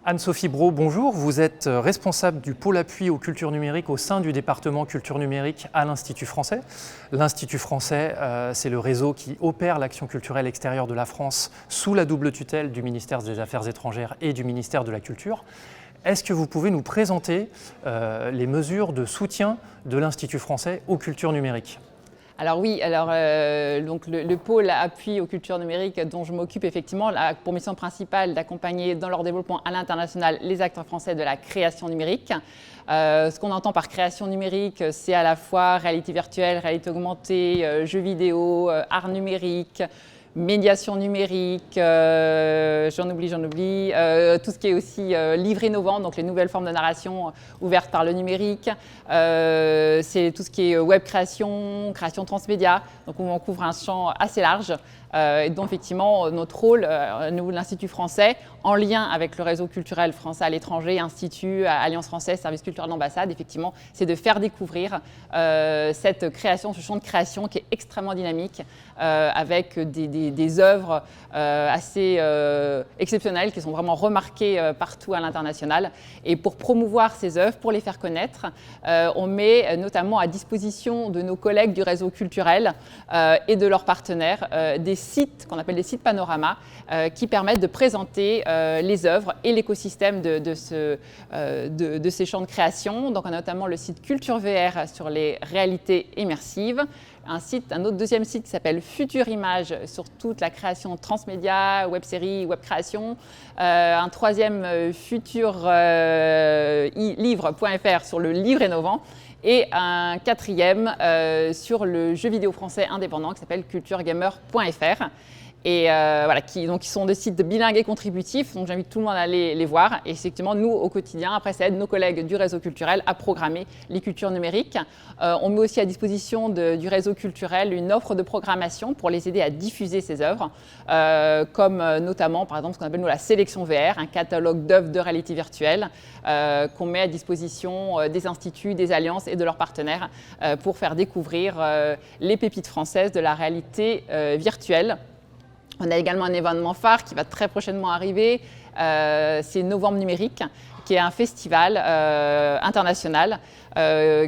Anne-Sophie Brault, bonjour. Vous êtes responsable du pôle appui aux cultures numériques au sein du département culture numérique à l'Institut français. L'Institut français, c'est le réseau qui opère l'action culturelle extérieure de la France sous la double tutelle du ministère des Affaires étrangères et du ministère de la Culture. Est-ce que vous pouvez nous présenter les mesures de soutien de l'Institut français aux cultures numériques ? Alors oui, donc le pôle appui aux cultures numériques dont je m'occupe effectivement a pour mission principale d'accompagner dans leur développement à l'international les acteurs français de la création numérique. Ce qu'on entend par création numérique, c'est à la fois réalité virtuelle, réalité augmentée, jeux vidéo, art numérique, médiation numérique, j'en oublie, tout ce qui est aussi livre innovant, donc les nouvelles formes de narration ouvertes par le numérique, c'est tout ce qui est web création, création transmédia, donc on couvre un champ assez large. Et dont effectivement notre rôle, nous l'Institut français, en lien avec le réseau culturel français à l'étranger, Institut, Alliance française, Service culturel d'ambassade, effectivement, c'est de faire découvrir cette création, ce champ de création qui est extrêmement dynamique, avec des œuvres assez exceptionnelles qui sont vraiment remarquées partout à l'international. Et pour promouvoir ces œuvres, pour les faire connaître, on met notamment à disposition de nos collègues du réseau culturel et de leurs partenaires des sites qu'on appelle des sites panorama qui permettent de présenter les œuvres et l'écosystème de ces champs de création. Donc on a notamment le site Culture VR sur les réalités immersives, un autre deuxième site qui s'appelle Future Image sur toute la création transmédia, web série, web création, un troisième futurelivre.fr sur le livre innovant, et un quatrième sur le jeu vidéo français indépendant qui s'appelle culturegamer.fr. Et voilà, qui sont des sites bilingues et contributifs, donc j'invite tout le monde à aller les voir. Et effectivement, nous, au quotidien, après, ça aide nos collègues du réseau culturel à programmer les cultures numériques. On met aussi à disposition du réseau culturel une offre de programmation pour les aider à diffuser ces œuvres, comme notamment, par exemple, ce qu'on appelle nous la sélection VR, un catalogue d'œuvres de réalité virtuelle qu'on met à disposition des instituts, des alliances et de leurs partenaires pour faire découvrir les pépites françaises de la réalité virtuelle. On a également un événement phare qui va très prochainement arriver, c'est Novembre Numérique, qui est un festival international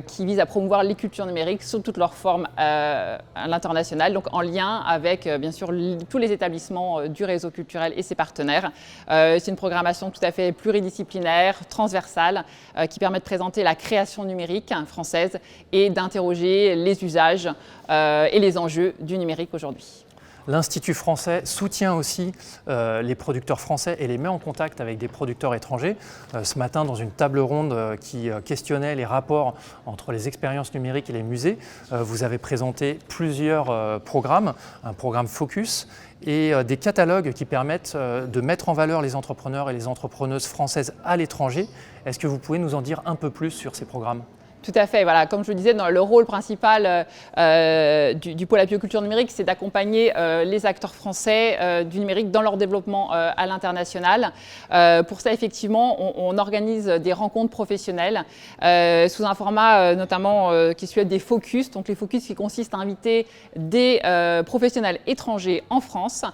qui vise à promouvoir les cultures numériques sous toutes leurs formes à l'international, donc en lien avec bien sûr tous les établissements du réseau culturel et ses partenaires. C'est une programmation tout à fait pluridisciplinaire, transversale, qui permet de présenter la création numérique française et d'interroger les usages et les enjeux du numérique aujourd'hui. L'Institut français soutient aussi les producteurs français et les met en contact avec des producteurs étrangers. Ce matin, dans une table ronde qui questionnait les rapports entre les expériences numériques et les musées, vous avez présenté plusieurs programmes, un programme Focus et des catalogues qui permettent de mettre en valeur les entrepreneurs et les entrepreneuses françaises à l'étranger. Est-ce que vous pouvez nous en dire un peu plus sur ces programmes ? Tout à fait. Voilà. Comme je le disais, le rôle principal du pôle appui aux cultures numériques, c'est d'accompagner les acteurs français du numérique dans leur développement à l'international. Pour ça, effectivement, on organise des rencontres professionnelles sous un format notamment qui est celui des focus. Donc les focus qui consistent à inviter des professionnels étrangers en France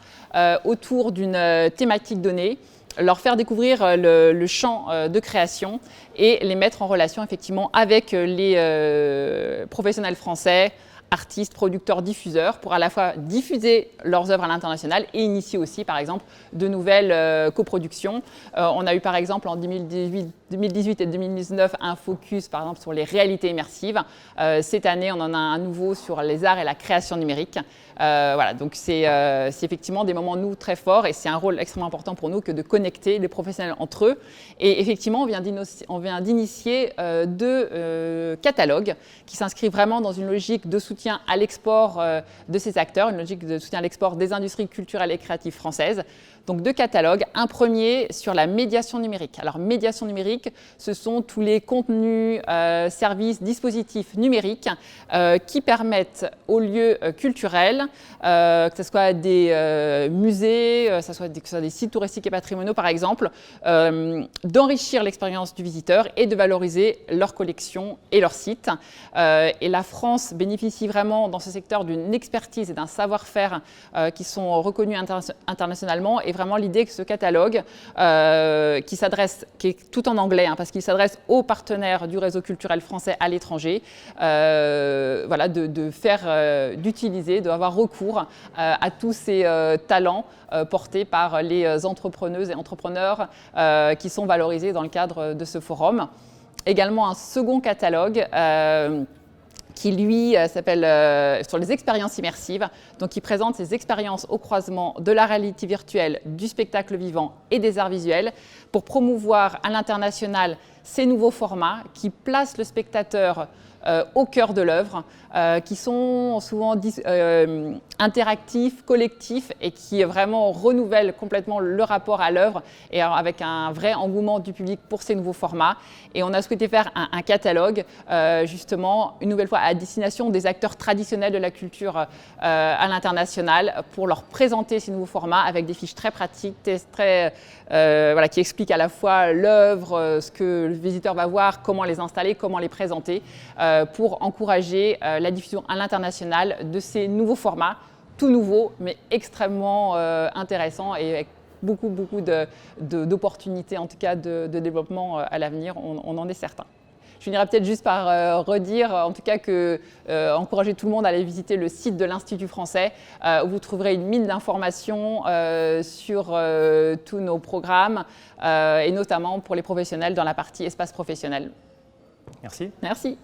autour d'une thématique donnée, leur faire découvrir le champ de création et les mettre en relation effectivement avec les professionnels français, artistes, producteurs, diffuseurs, pour à la fois diffuser leurs œuvres à l'international et initier aussi, par exemple, de nouvelles coproductions. On a eu, par exemple, en 2018 et 2019, un focus, par exemple, sur les réalités immersives. Cette année, on en a un nouveau sur les arts et la création numérique. Voilà, donc c'est effectivement des moments, nous, très forts, et c'est un rôle extrêmement important pour nous que de connecter les professionnels entre eux. Et effectivement, on vient d'initier deux catalogues qui s'inscrivent vraiment dans une logique de soutien à l'export de ces acteurs, une logique de soutien à l'export des industries culturelles et créatives françaises. Donc deux catalogues, un premier sur la médiation numérique. Alors médiation numérique, ce sont tous les contenus, services, dispositifs numériques qui permettent aux lieux culturels que ce soit des musées, que ce soit des sites touristiques et patrimoniaux par exemple, d'enrichir l'expérience du visiteur et de valoriser leurs collections et leurs sites. Et la France bénéficie vraiment dans ce secteur d'une expertise et d'un savoir-faire qui sont reconnus internationalement, et vraiment l'idée que ce catalogue qui est tout en anglais, hein, parce qu'il s'adresse aux partenaires du réseau culturel français à l'étranger, voilà, d'avoir recours à tous ces talents portés par les entrepreneuses et entrepreneurs qui sont valorisés dans le cadre de ce forum. Également un second catalogue qui lui s'appelle sur les expériences immersives, donc qui présente ces expériences au croisement de la réalité virtuelle, du spectacle vivant et des arts visuels pour promouvoir à l'international ces nouveaux formats qui placent le spectateur au cœur de l'œuvre, qui sont souvent interactifs, collectifs et qui vraiment renouvellent complètement le rapport à l'œuvre et avec un vrai engouement du public pour ces nouveaux formats. Et on a souhaité faire un catalogue, justement, une nouvelle fois à destination des acteurs traditionnels de la culture à l'international pour leur présenter ces nouveaux formats avec des fiches très pratiques, voilà, qui expliquent à la fois l'œuvre, ce que le visiteur va voir, comment les installer, comment les présenter, pour encourager la diffusion à l'international de ces nouveaux formats, tout nouveaux, mais extrêmement intéressants et avec beaucoup d'opportunités, en tout cas de développement à l'avenir, on en est certain. Je finirai peut-être juste par redire, en tout cas, encourager tout le monde à aller visiter le site de l'Institut français, où vous trouverez une mine d'informations sur tous nos programmes, et notamment pour les professionnels dans la partie espace professionnel. Merci. Merci.